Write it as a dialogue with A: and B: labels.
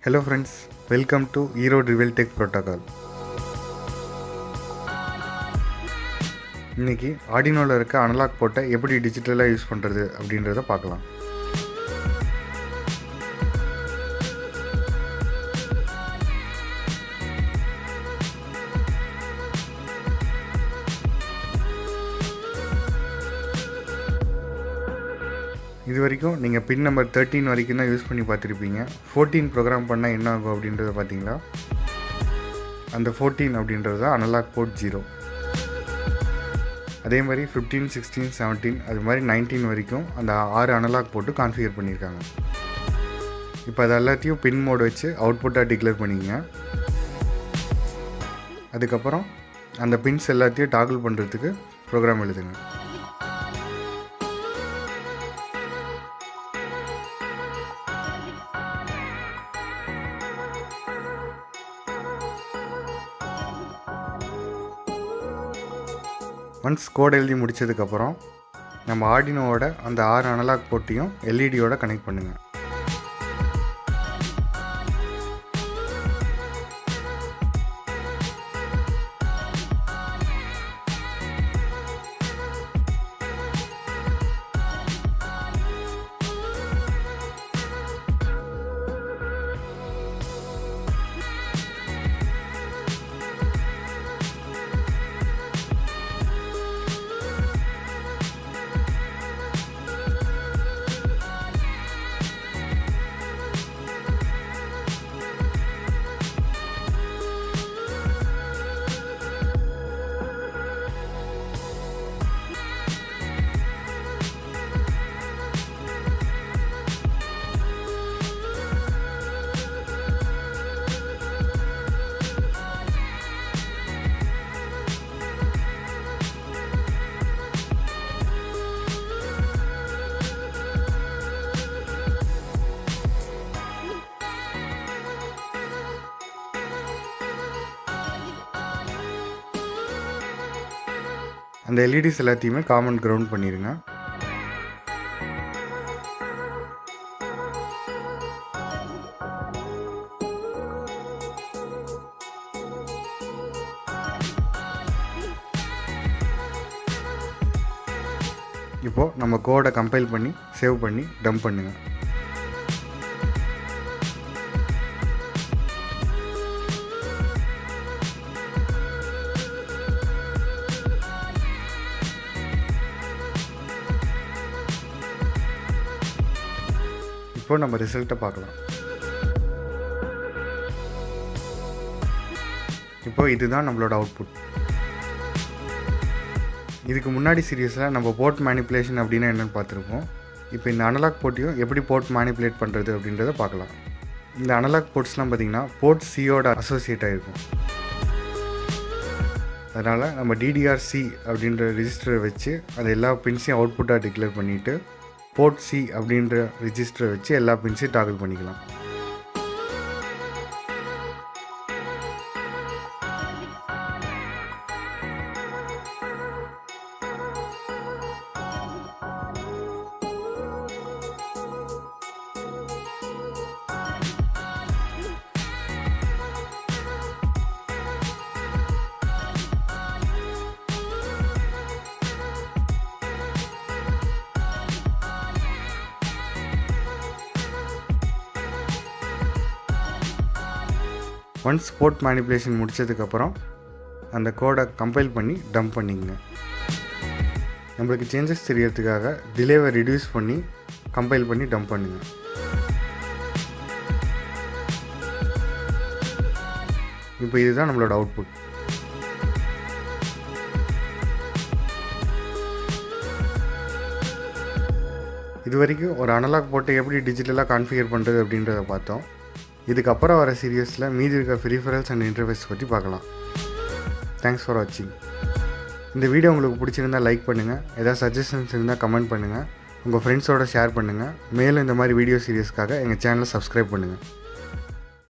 A: Hello friends, welcome to Hero Drivel Tech Protocol. இன்னைக்கு ஆர்டினோல இருக்க analogue போர்ட்டை எப்படி டிஜிட்டலாக யூஸ் பண்ணுறது அப்படின்றத பார்க்கலாம். இது வரைக்கும் நீங்கள் பின் நம்பர் 13 வரைக்கும் தான் யூஸ் பண்ணி பார்த்துருப்பீங்க. 14 ப்ரோக்ராம் பண்ணால் என்ன ஆகும் அப்படின்றத பார்த்தீங்களா? அந்த 14 அப்படின்றது தான் அனலாக் போர்ட் 0. அதே மாதிரி 15, 16, 17 அது மாதிரி 19 வரைக்கும் அந்த 6 அனலாக் போட்டு கான்ஃபிகர் பண்ணியிருக்காங்க. இப்போ அது எல்லாத்தையும் பின் மோட் வச்சு அவுட்புட்டாக டிக்ளேர் பண்ணிக்கங்க. அதுக்கப்புறம் அந்த பின்ஸ் எல்லாத்தையும் டாகிள் பண்ணுறதுக்கு ப்ரோக்ராம் எழுதுங்க. ஒன்ஸ் கோட் எழுதி முடித்ததுக்கப்புறம் நம்ம ஆர்டினோவோட அந்த 6 அனலாக் போர்ட்டையும் எல்இடியோட கனெக்ட் பண்ணுங்கள். அந்த எல்இடிஸ் எல்லாத்தையுமே காமன் கிரவுண்ட் பண்ணிடுங்க. இப்போது நம்ம கோடை கம்பைல் பண்ணி சேவ் பண்ணி டம்ப் பண்ணுங்கள். இப்போ நம்ம ரிசல்ட்டை பார்க்கலாம். இப்போ இதுதான் நம்மளோட அவுட்புட். இதுக்கு முன்னாடி சீரியஸில் நம்ம போர்ட் மேனிப்புலேஷன் அப்படின்னா என்னென்னு பார்த்துருப்போம். இப்போ இந்த அனலாக் போர்ட்டையும் எப்படி போர்ட் மேனிப்புலேட் பண்ணுறது அப்படின்றத பார்க்கலாம். இந்த அனலாக் போர்ட்ஸ்லாம் பார்த்திங்கன்னா போர்ட் சியோட அசோசியேட் ஆகிருக்கும். அதனால் நம்ம DDR C அப்படின்ற ரிஜிஸ்டரை வச்சு அது எல்லா பின்ஸையும் அவுட்புட்டாக டிக்ளேர் பண்ணிவிட்டு போர்ட் C அப்படின்ற ரிஜிஸ்டரை வச்சு எல்லா பின்ஸையும் டாகிள் பண்ணிக்கலாம். ஒன்ஸ் போர்ட் மேனிப்புலேஷன் முடித்ததுக்கப்புறம் அந்த கோடை கம்பைல் பண்ணி டம்ப் பண்ணிக்கங்க. நம்மளுக்கு சேஞ்சஸ் தெரியறதுக்காக டிலேவை ரிடியூஸ் பண்ணி கம்பைல் பண்ணி டம்ப் பண்ணுங்கள். இப்போ இதுதான் நம்மளோட அவுட்புட். இது வரைக்கும் ஒரு அனலாக் போர்ட்டை எப்படி டிஜிட்டலாக கான்ஃபிகர் பண்ணுறது அப்படின்றத பார்த்தோம். இதுக்கப்புறம் வர சீரியஸில் மீதி இருக்க பெரிஃபரல்ஸ் அண்ட் இன்டர்ஃபேஸ் பற்றி பார்க்கலாம். தேங்க்ஸ் ஃபார் வாட்சிங். இந்த வீடியோ உங்களுக்கு பிடிச்சிருந்தால் லைக் பண்ணுங்கள். ஏதாவது சஜஷன்ஸ் இருந்தால் கமெண்ட் பண்ணுங்கள். உங்கள் ஃப்ரெண்ட்ஸோடு ஷேர் பண்ணுங்கள். மேலும் இந்த மாதிரி வீடியோ சீரியஸ்க்காக எங்கள் சேனலை சப்ஸ்கிரைப் பண்ணுங்கள்.